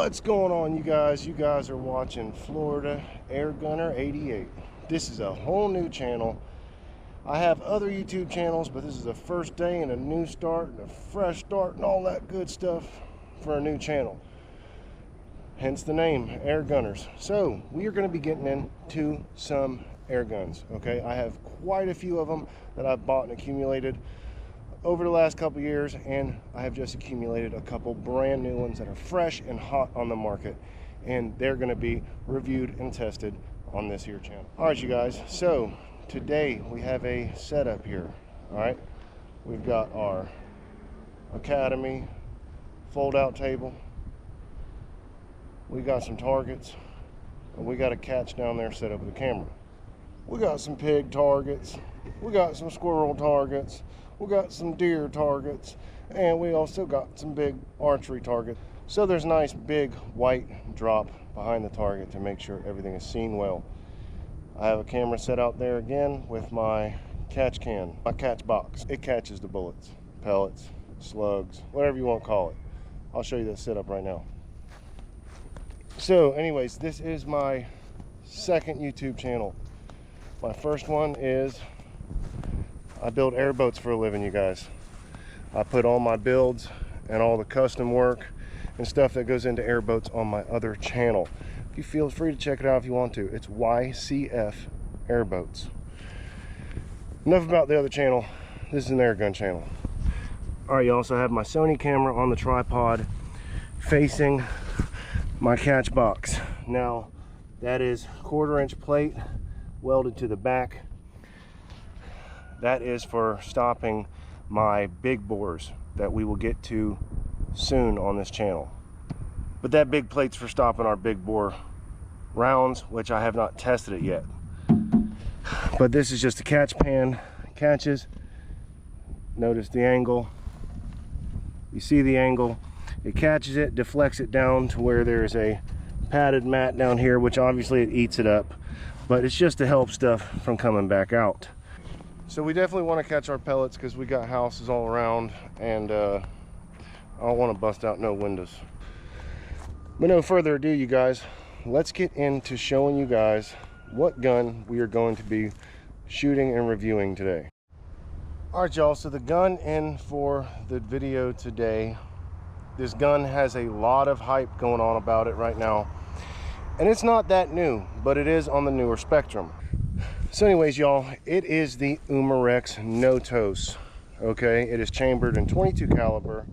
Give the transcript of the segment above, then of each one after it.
What's going on, you guys? You guys are watching Florida Air Gunner 88. This is a whole new channel. I have other YouTube channels, but this is the first day and a new start and a fresh start and all that good stuff for a new channel. Hence the name, Air Gunners. So we are going to be getting into some air guns. Okay, I have quite a few of them that I've bought and accumulated over the last couple years, and I have just accumulated a couple brand new ones that are fresh and hot on the market, and they're going to be reviewed and tested on this here channel. All right, you guys, so today we have a setup here. All right, we've got our Academy fold out table, we got some targets, and we got a catch down there set up with a camera. We got some pig targets, we got some squirrel targets, we got some deer targets, and we also got some big archery targets. So there's a nice big white drop behind the target to make sure everything is seen well. I have a camera set out there again with my catch can, my catch box. It catches the bullets, pellets, slugs, whatever you want to call it. I'll show you that setup right now. So anyways, this is my second YouTube channel. My first one is I build airboats for a living, you guys. I put all my builds and all the custom work and stuff that goes into airboats on my other channel. You feel free to check it out if you want to. It's YCF Airboats. Enough about the other channel. This is an air gun channel. All right, you also have my Sony camera on the tripod facing my catch box. Now, that is 1/4-inch plate welded to the back. That is for stopping my big bores that we will get to soon on this channel. But that big plate's for stopping our big bore rounds, which I have not tested it yet. But this is just a catch pan, catches. Notice the angle. You see the angle. It catches it, deflects it down to where there's a padded mat down here, which obviously it eats it up. But it's just to help stuff from coming back out. So we definitely want to catch our pellets because we got houses all around, and I don't want to bust out no windows. But no further ado, you guys, let's get into showing you guys what gun we are going to be shooting and reviewing today. All right, y'all, so the gun in for the video today, this gun has a lot of hype going on about it right now, and it's not that new, but it is on the newer spectrum. So anyways, y'all, it is the Umarex Notos. Okay, it is chambered in 22 caliber.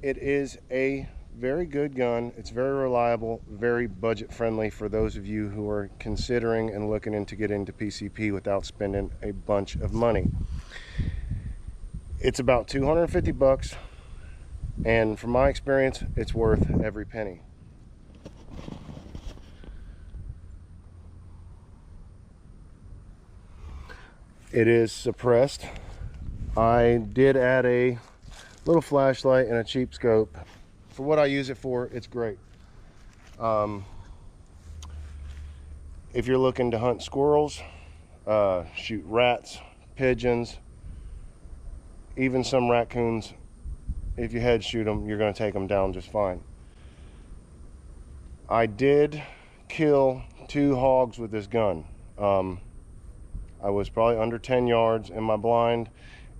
It is a very good gun. It's very reliable, very budget friendly for those of you who are considering and looking into getting into PCP without spending a bunch of money. It's about 250 bucks, and from my experience, it's worth every penny. It is suppressed. I did add a little flashlight and a cheap scope. For what I use it for, it's great. If you're looking to hunt squirrels, shoot rats, pigeons, even some raccoons, if you head shoot them, you're going to take them down just fine. I did kill 2 hogs with this gun. I was probably under 10 yards in my blind,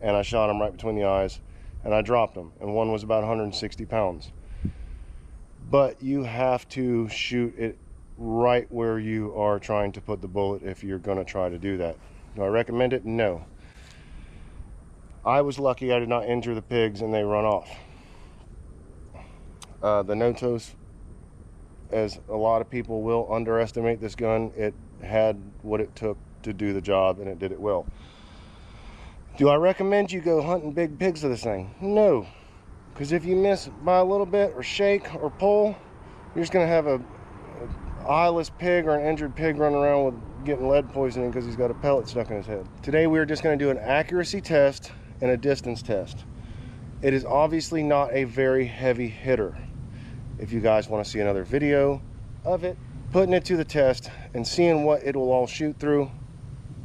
and I shot them right between the eyes, and I dropped them, and one was about 160 pounds. But you have to shoot it right where you are trying to put the bullet if you're going to try to do that. Do I recommend it? No. I was lucky I did not injure the pigs and they run off. The Notos, as a lot of people will underestimate this gun, it had what it took to do the job, and it did it well. Do I recommend you go hunting big pigs with this thing? No, because if you miss by a little bit or shake or pull, you're just going to have a eyeless pig or an injured pig running around with getting lead poisoning because he's got a pellet stuck in his head. Today we're just going to do an accuracy test and a distance test. It is obviously not a very heavy hitter. If you guys want to see another video of it, putting it to the test and seeing what it will all shoot through,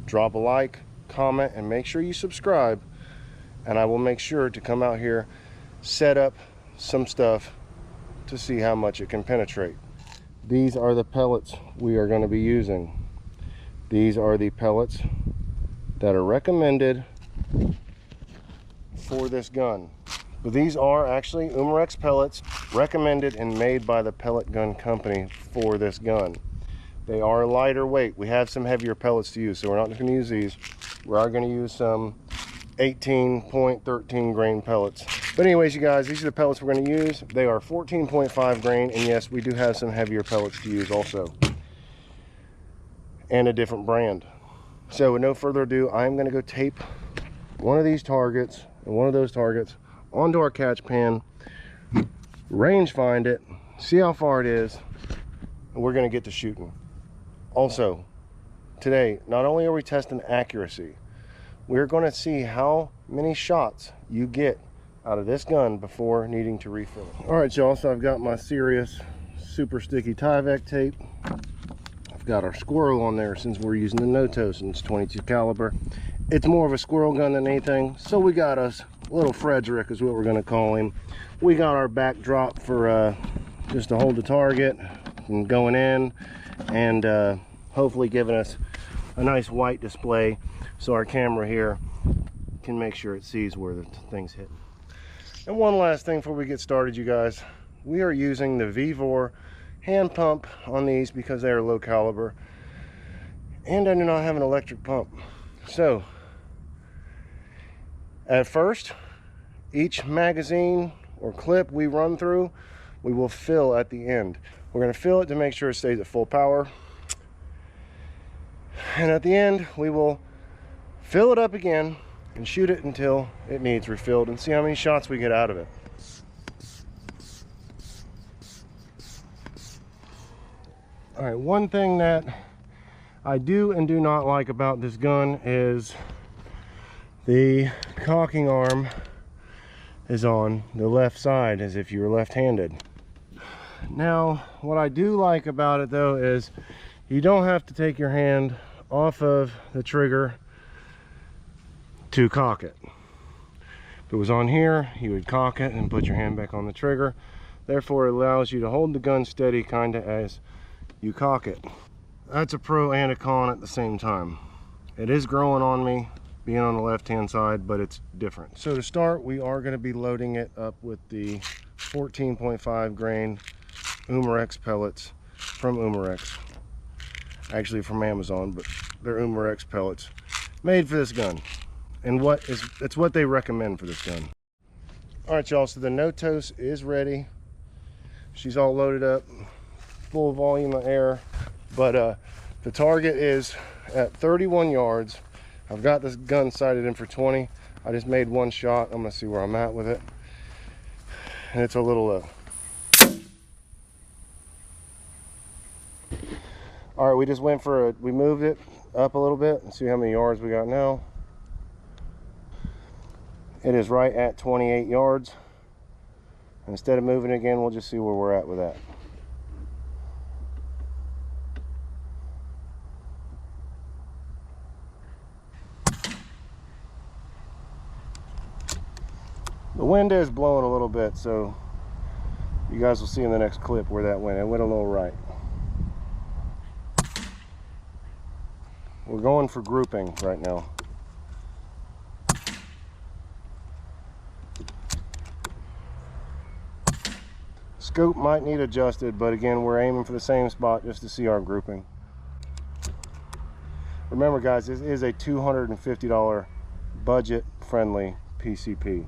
drop a like, comment, and make sure you subscribe, and I will make sure to come out here, set up some stuff to see how much it can penetrate. These are the pellets we are going to be using. These are the pellets that are recommended for this gun. But these are actually Umarex pellets, recommended and made by the pellet gun company for this gun. They are lighter weight. We have some heavier pellets to use, so we're not going to use these. We are going to use some 18.13 grain pellets. But anyways, you guys, these are the pellets we're going to use. They are 14.5 grain, and yes, we do have some heavier pellets to use also, and a different brand. So with no further ado, I'm going to go tape one of these targets and one of those targets onto our catch pan, range find it, see how far it is, and we're going to get to shooting. Also, today, not only are we testing accuracy, we're going to see how many shots you get out of this gun before needing to refill it. All right, y'all, so I've got my serious super sticky Tyvek tape. I've got our squirrel on there since we're using the Notos and it's 22 caliber. It's more of a squirrel gun than anything, so we got us little Frederick is what we're going to call him. We got our backdrop for just to hold the target and going in, and hopefully giving us a nice white display so our camera here can make sure it sees where the thing's hitting. And one last thing before we get started, you guys, we are using the Vevor hand pump on these because they are low caliber, and I do not have an electric pump. So at first, each magazine or clip we run through, we will fill at the end. We're going to fill it to make sure it stays at full power, and at the end we will fill it up again and shoot it until it needs refilled and see how many shots we get out of it. All right, one thing that I do and do not like about this gun is the cocking arm is on the left side, as if you were left-handed. Now, what I do like about it though is you don't have to take your hand off of the trigger to cock it. If it was on here, you would cock it and put your hand back on the trigger. Therefore, it allows you to hold the gun steady kind of as you cock it. That's a pro and a con at the same time. It is growing on me being on the left hand side, but it's different. So to start, we are going to be loading it up with the 14.5 grain Umarex pellets from Umarex, actually from Amazon, but they're Umarex pellets made for this gun, and it's what they recommend for this gun. All right, y'all, so the Notos is ready. She's all loaded up, full volume of air, but the target is at 31 yards. I've got this gun sighted in for 20. I just made one shot. I'm gonna see where I'm at with it, and it's a little low. All right, we just went for we moved it up a little bit and see how many yards we got now. It is right at 28 yards. Instead of moving it again, we'll just see where we're at with that. The wind is blowing a little bit, so you guys will see in the next clip where that went. It went a little right. We're going for grouping right now. Scope might need adjusted, but again, we're aiming for the same spot just to see our grouping. Remember guys, this is a $250 budget friendly PCP.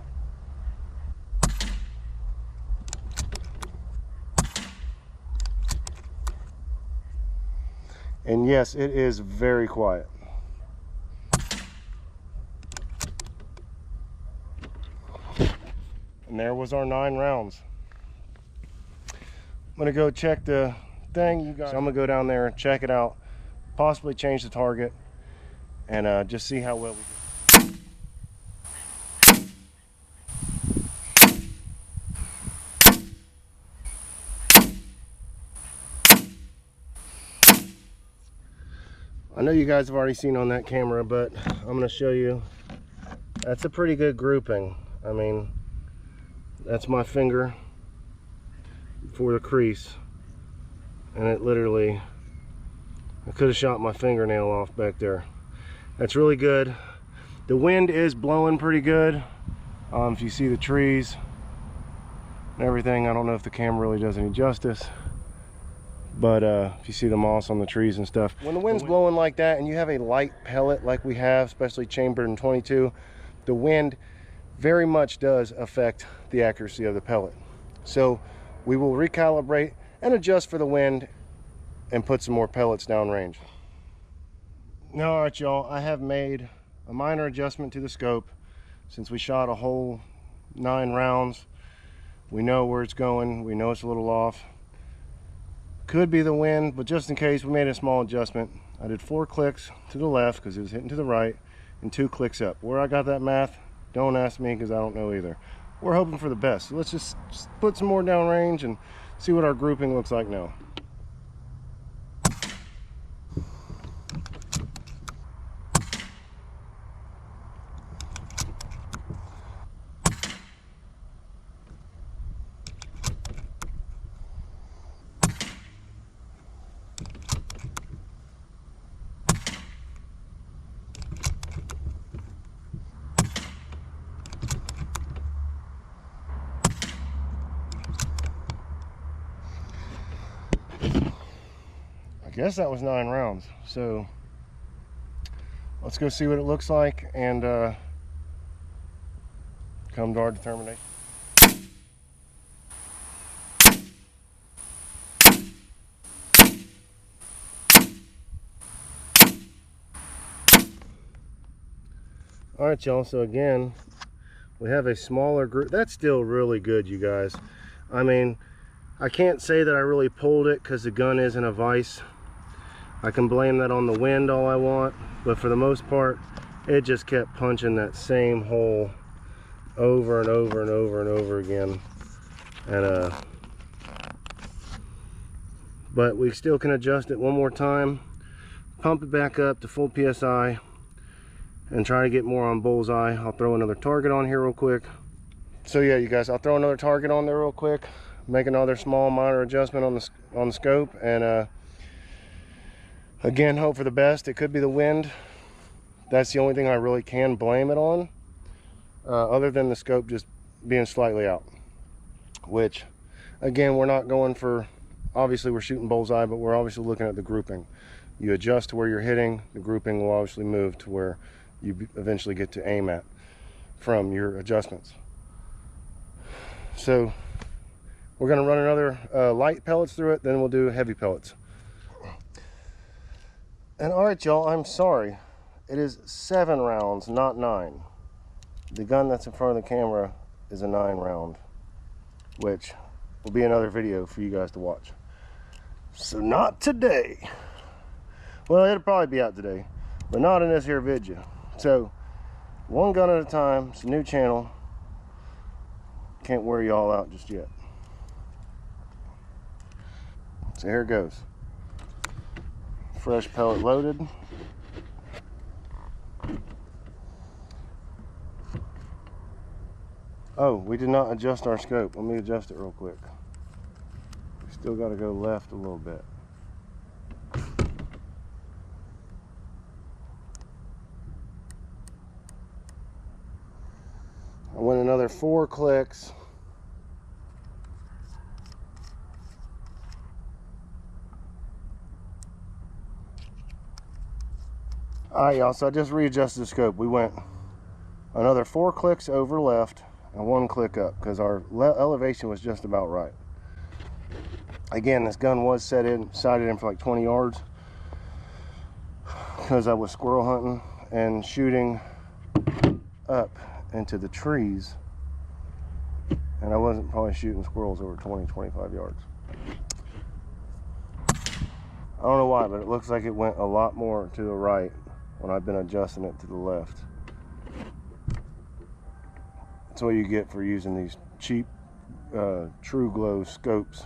And yes, it is very quiet. And there was our 9 rounds. I'm gonna go check the thing, you guys. So I'm gonna go down there and check it out, possibly change the target, and just see how well we do. I know you guys have already seen on that camera, but I'm going to show you. That's a pretty good grouping. I mean, that's my finger for the crease, and it literally, I could have shot my fingernail off back there. That's really good. The wind is blowing pretty good. If you see the trees and everything, I don't know if the camera really does any justice, but if you see the moss on the trees and stuff, when the wind's blowing like that and you have a light pellet like we have, especially chambered in 22, the wind very much does affect the accuracy of the pellet. So we will recalibrate and adjust for the wind and put some more pellets downrange. Now, all right, y'all, I have made a minor adjustment to the scope. Since we shot a whole 9 rounds, we know where it's going. We know it's a little off. Could be the wind, but just in case, we made a small adjustment. I did 4 clicks to the left because it was hitting to the right, and 2 clicks up. Where I got that math, don't ask me because I don't know either. We're hoping for the best. So let's just put some more downrange and see what our grouping looks like now. I guess that was 9 rounds. So let's go see what it looks like and come to our determination. All right, y'all, so again, we have a smaller group. That's still really good, you guys. I mean, I can't say that I really pulled it because the gun is in a vise. I can blame that on the wind all I want, but for the most part, it just kept punching that same hole over and over and over and over again. And but we still can adjust it one more time, pump it back up to full PSI, and try to get more on bullseye. I'll throw another target on here real quick. So yeah, you guys, I'll throw another target on there real quick, make another small minor adjustment on the scope, and again, hope for the best. It could be the wind. That's the only thing I really can blame it on, other than the scope just being slightly out, which again, we're not going for, obviously we're shooting bullseye, but we're obviously looking at the grouping. You adjust to where you're hitting, the grouping will obviously move to where you eventually get to aim at from your adjustments. So we're going to run another light pellets through it, then we'll do heavy pellets. And all right, y'all, I'm sorry. It is 7 rounds, not 9. The gun that's in front of the camera is a 9 round, which will be another video for you guys to watch. So not today. Well, it'll probably be out today, but not in this here video. So one gun at a time. It's a new channel. Can't wear y'all out just yet. So here it goes. Fresh pellet loaded. Oh, we did not adjust our scope. Let me adjust it real quick. We still got to go left a little bit. I went another 4 clicks. Alright, y'all, so I just readjusted the scope. We went another 4 clicks over left and 1 click up because our elevation was just about right. Again, this gun was sighted in for like 20 yards because I was squirrel hunting and shooting up into the trees, and I wasn't probably shooting squirrels over 20-25 yards. I don't know why, but it looks like it went a lot more to the right when I've been adjusting it to the left. That's what you get for using these cheap True Glow scopes.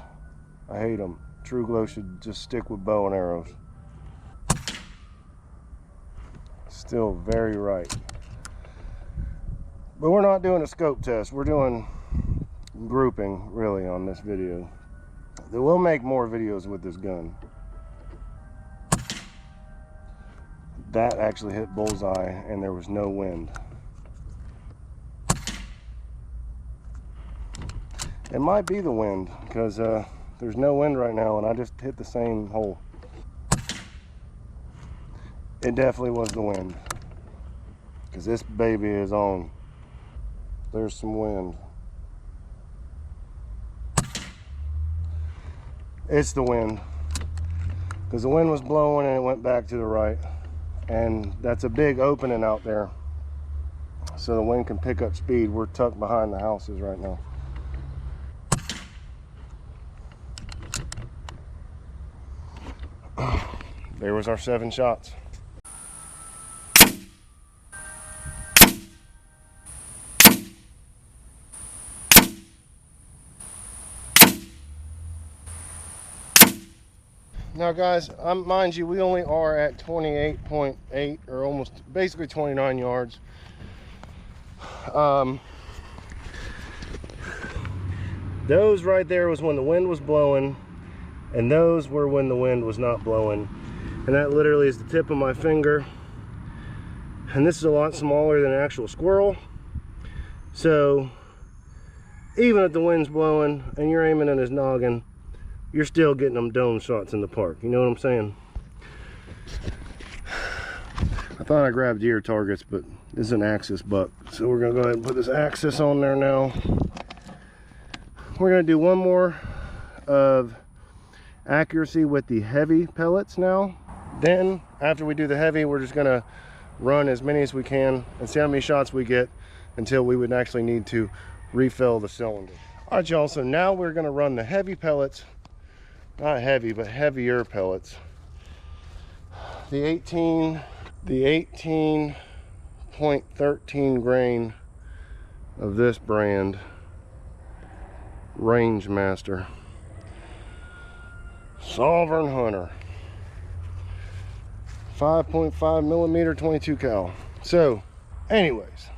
I hate them. True Glow should just stick with bow and arrows. Still very right. But we're not doing a scope test. We're doing grouping really on this video. We'll make more videos with this gun. That actually hit bullseye and there was no wind. It might be the wind because there's no wind right now and I just hit the same hole. It definitely was the wind because this baby is on. There's some wind. It's the wind because the wind was blowing and it went back to the right, and that's a big opening out there so the wind can pick up speed. We're tucked behind the houses right now. There was our 7 shots. Now guys, mind you, we only are at 28.8 or almost basically 29 yards. Those right there was when the wind was blowing, and those were when the wind was not blowing. And that literally is the tip of my finger. And this is a lot smaller than an actual squirrel. So even if the wind's blowing and you're aiming at his noggin, you're still getting them dome shots in the park. You know what I'm saying? I thought I grabbed deer targets, but this is an axis buck. So we're gonna go ahead and put this axis on there now. We're gonna do one more of accuracy with the heavy pellets now. Then after we do the heavy, we're just gonna run as many as we can and see how many shots we get until we would actually need to refill the cylinder. All right, y'all, so now we're gonna run the heavy pellets. Not heavy, but heavier pellets. The 18.13 grain of this brand, Range Master Sovereign Hunter, 5.5 millimeter 22 cal. So anyways,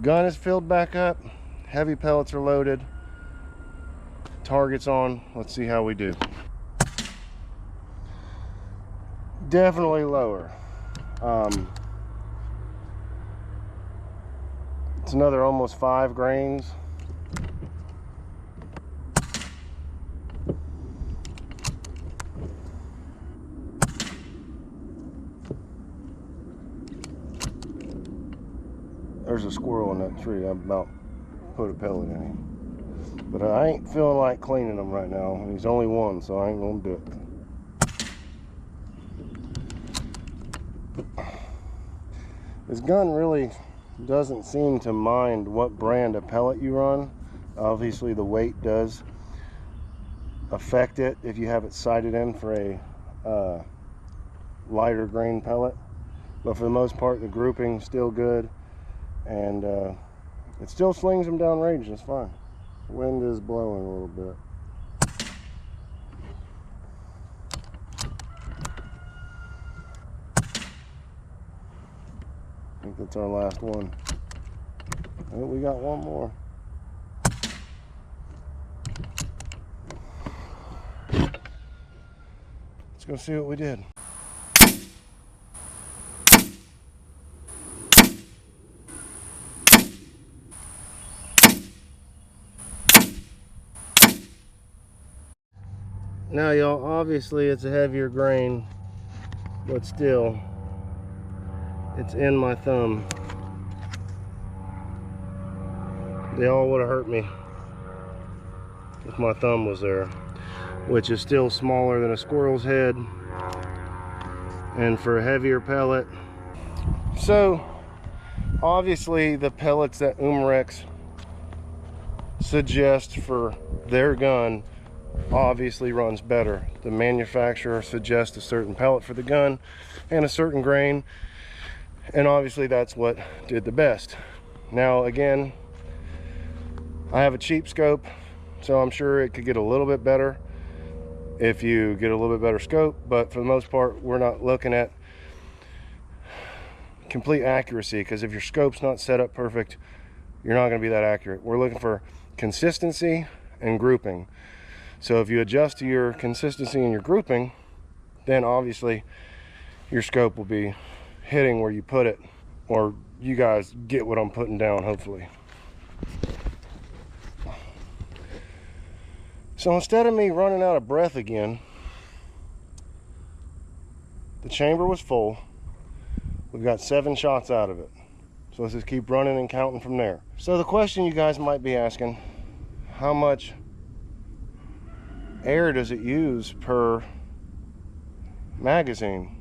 gun is filled back up, heavy pellets are loaded, targets on. Let's see how we do. Definitely lower. It's another almost 5 grains. There's a squirrel in that tree. I about put a pellet in him. But I ain't feeling like cleaning them right now. He's only one, so I ain't gonna do it. This gun really doesn't seem to mind what brand of pellet you run. Obviously the weight does affect it if you have it sighted in for a lighter grain pellet. But for the most part, the grouping's still good, and it still slings them down range just fine. Wind is blowing a little bit. I think that's our last one. Oh, we got one more. Let's go see what we did. Now y'all, obviously it's a heavier grain, but still, it's in my thumb. They all would have hurt me if my thumb was there, which is still smaller than a squirrel's head, and for a heavier pellet. So, obviously the pellets that Umarex suggests for their gun obviously runs better. The manufacturer suggests a certain pellet for the gun and a certain grain, and obviously that's what did the best. Now again, I have a cheap scope, so I'm sure it could get a little bit better if you get a little bit better scope, but for the most part we're not looking at complete accuracy, because if your scope's not set up perfect, you're not going to be that accurate. We're looking for consistency and grouping. So if you adjust to your consistency and your grouping, then obviously your scope will be hitting where you put it, or you guys get what I'm putting down, hopefully. So instead of me running out of breath again, the chamber was full. We've got 7 shots out of it. So let's just keep running and counting from there. So the question you guys might be asking, how much air does it use per magazine?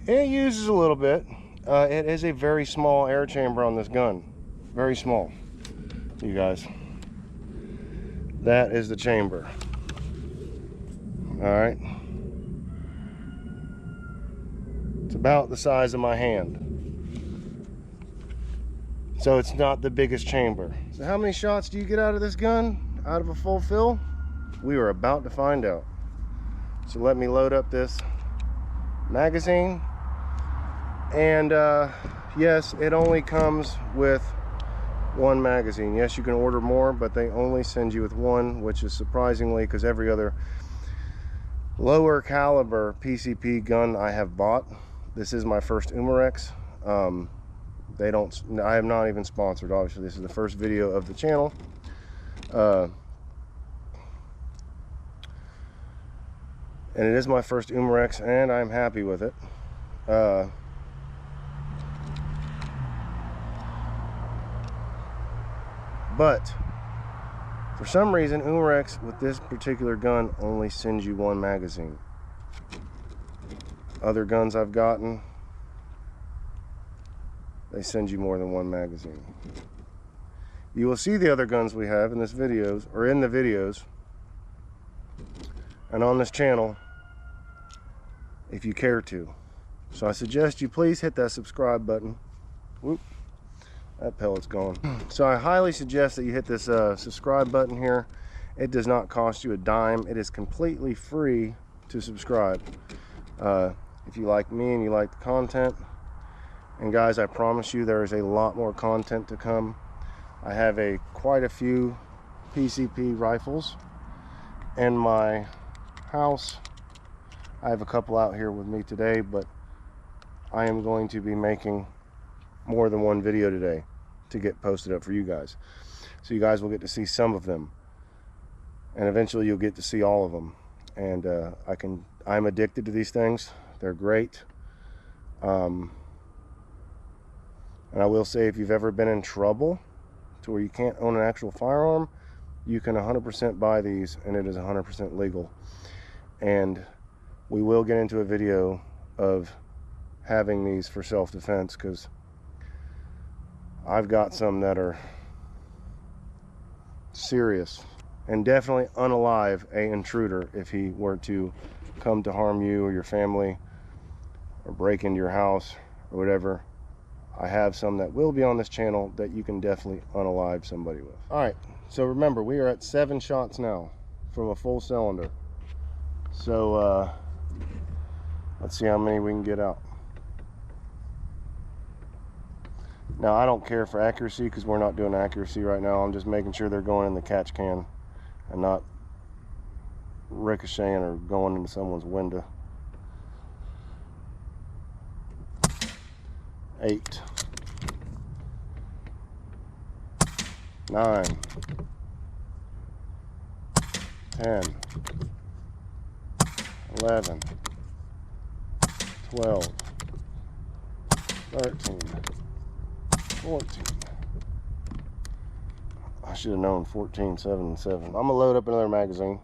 It uses a little bit. It is a very small air chamber on this gun. Very small, you guys. That is the chamber. All right. It's about the size of my hand. So it's not the biggest chamber. So how many shots do you get out of this gun? Out of a full fill? We are about to find out. So let me load up this magazine. And yes, it only comes with 1 magazine. Yes, you can order more, but they only send you with 1, which is surprisingly, because every other lower caliber PCP gun I have bought, this is my first Umarex. I am not even sponsored, obviously. This is the first video of the channel. And it is my first Umarex, and I'm happy with it. But for some reason, Umarex with this particular gun only sends you 1 magazine. Other guns I've gotten, they send you more than 1 magazine. You will see the other guns we have in this videos, or in the videos, and on this channel, if you care to. So I suggest you please hit that subscribe button. Whoop, that pellet's gone. So I highly suggest that you hit this subscribe button here. It does not cost you a dime. It is completely free to subscribe. If you like me and you like the content, and guys, I promise you there is a lot more content to come. I have quite a few PCP rifles in my house. I have a couple out here with me today, but I am going to be making more than 1 video today to get posted up for you guys. So you guys will get to see some of them, and eventually you'll get to see all of them. And I'm addicted to these things. They're great. And I will say, if you've ever been in trouble to where you can't own an actual firearm, you can 100% buy these, and it is 100% legal. And we will get into a video of having these for self-defense, because I've got some that are serious and definitely unalive an intruder if he were to come to harm you or your family or break into your house or whatever. I have some that will be on this channel that you can definitely unalive somebody with. All right, so remember, we are at 7 shots now from a full cylinder. So let's see how many we can get out. Now, I don't care for accuracy because we're not doing accuracy right now. I'm just making sure they're going in the catch can and not ricocheting or going into someone's window. 8, 9, 10, 11, 12, 13, 14. I should have known 14, 7, and 7. I'm gonna load up another magazine.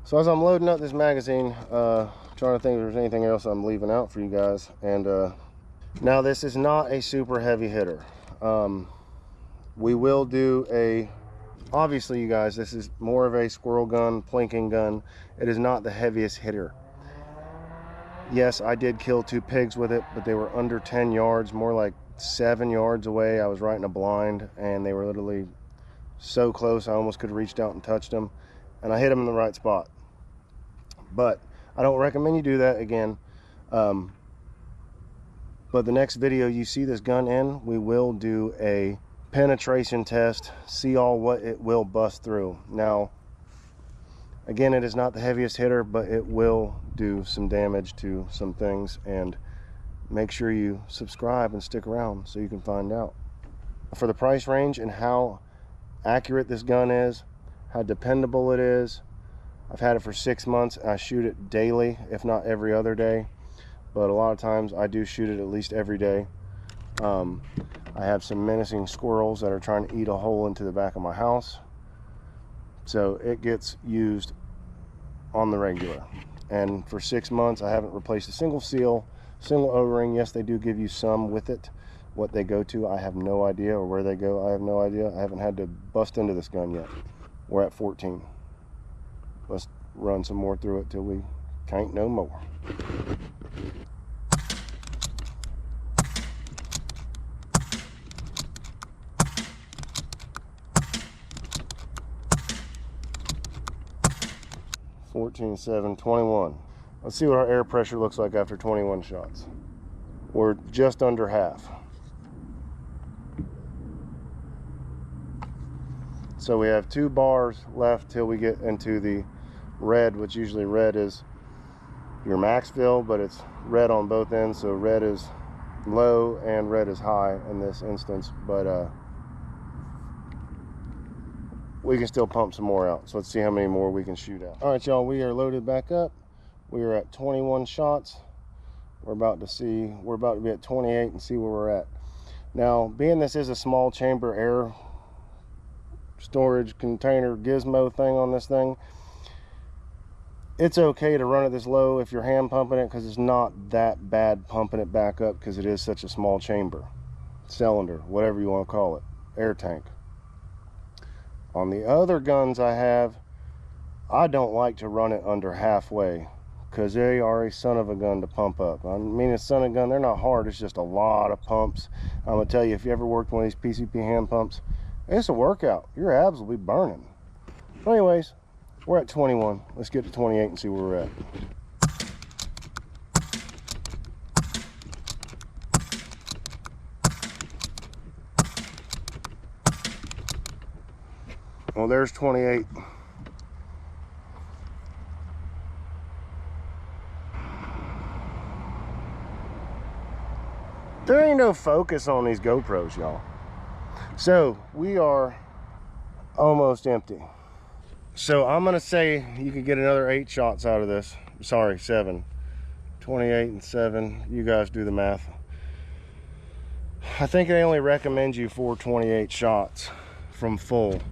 So as I'm loading up this magazine, trying to think if there's anything else I'm leaving out for you guys. And now this is not a super heavy hitter. We will do obviously, you guys, this is more of a squirrel gun, plinking gun. It is not the heaviest hitter. Yes, I did kill 2 pigs with it, but they were under 10 yards, more like 7 yards away. I was right in a blind, and they were literally so close I almost could have reached out and touched them, and I hit them in the right spot. But I don't recommend you do that again. But the next video you see this gun in, we will do a penetration test, see all what it will bust through. Now, again, it is not the heaviest hitter, but it will do some damage to some things, and make sure you subscribe and stick around so you can find out. For the price range and how accurate this gun is, how dependable it is, I've had it for 6 months and I shoot it daily, if not every other day, but a lot of times I do shoot it at least every day. I have some menacing squirrels that are trying to eat a hole into the back of my house, so it gets used on the regular. And for 6 months I haven't replaced a single seal, single O-ring. Yes, they do give you some with it. What they go to, I have no idea, or where they go, I have no idea. I haven't had to bust into this gun yet. We're at 14. Let's run some more through it till we can't no more. $14, $7, $21. Let's see what our air pressure looks like after 21 shots. We're just under half. So we have 2 bars left till we get into the red, which usually red is your max fill, but it's red on both ends, so red is low and red is high in this instance, but we can still pump some more out. So let's see how many more we can shoot out. All right, y'all, we are loaded back up. We are at 21 shots. We're about to be at 28 and see where we're at. Now, being this is a small chamber air storage container gizmo thing on this thing, it's okay to run it this low if you're hand pumping it, because it's not that bad pumping it back up, because it is such a small chamber, cylinder, whatever you want to call it, air tank. On the other guns I don't like to run it under halfway, because they are a son of a gun to pump up. I mean, a son of a gun, they're not hard, it's just a lot of pumps. I'm gonna tell you, if you ever worked one of these PCP hand pumps, it's a workout. Your abs will be burning. But anyways, we're at 21. Let's get to 28 and see where we're at. Well, there's 28. There ain't no focus on these GoPros, y'all. So we are almost empty. So I'm gonna say you could get another 8 shots out of this. Sorry, 7. 28 and 7. You guys do the math. I think they only recommend you for 28 shots from full.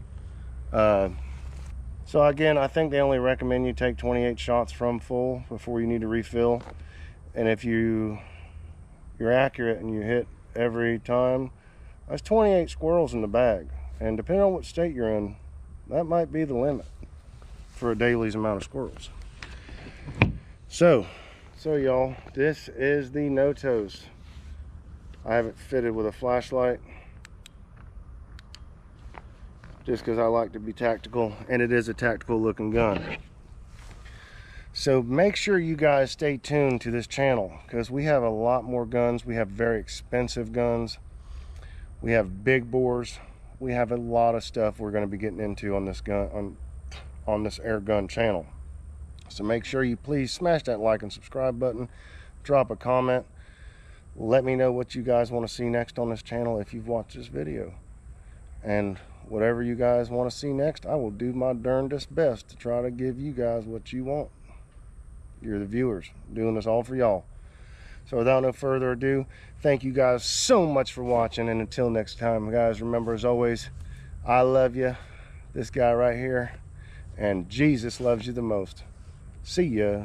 So again, I think they only recommend you take 28 shots from full before you need to refill. And if you're accurate and you hit every time, that's 28 squirrels in the bag. And depending on what state you're in, that might be the limit for a daily's amount of squirrels. So y'all, this is the Notos. I have it fitted with a flashlight just because I like to be tactical, and it is a tactical looking gun. So make sure you guys stay tuned to this channel, because we have a lot more guns. We have very expensive guns. We have big bores. We have a lot of stuff we're going to be getting into on this gun, on this air gun channel. So make sure you please smash that like and subscribe button. Drop a comment. Let me know what you guys want to see next on this channel if you've watched this video. And whatever you guys want to see next, I will do my darndest best to try to give you guys what you want. You're the viewers. I'm doing this all for y'all. So without no further ado, thank you guys so much for watching, and until next time, guys, remember, as always, I love you, this guy right here, and Jesus loves you the most. See ya.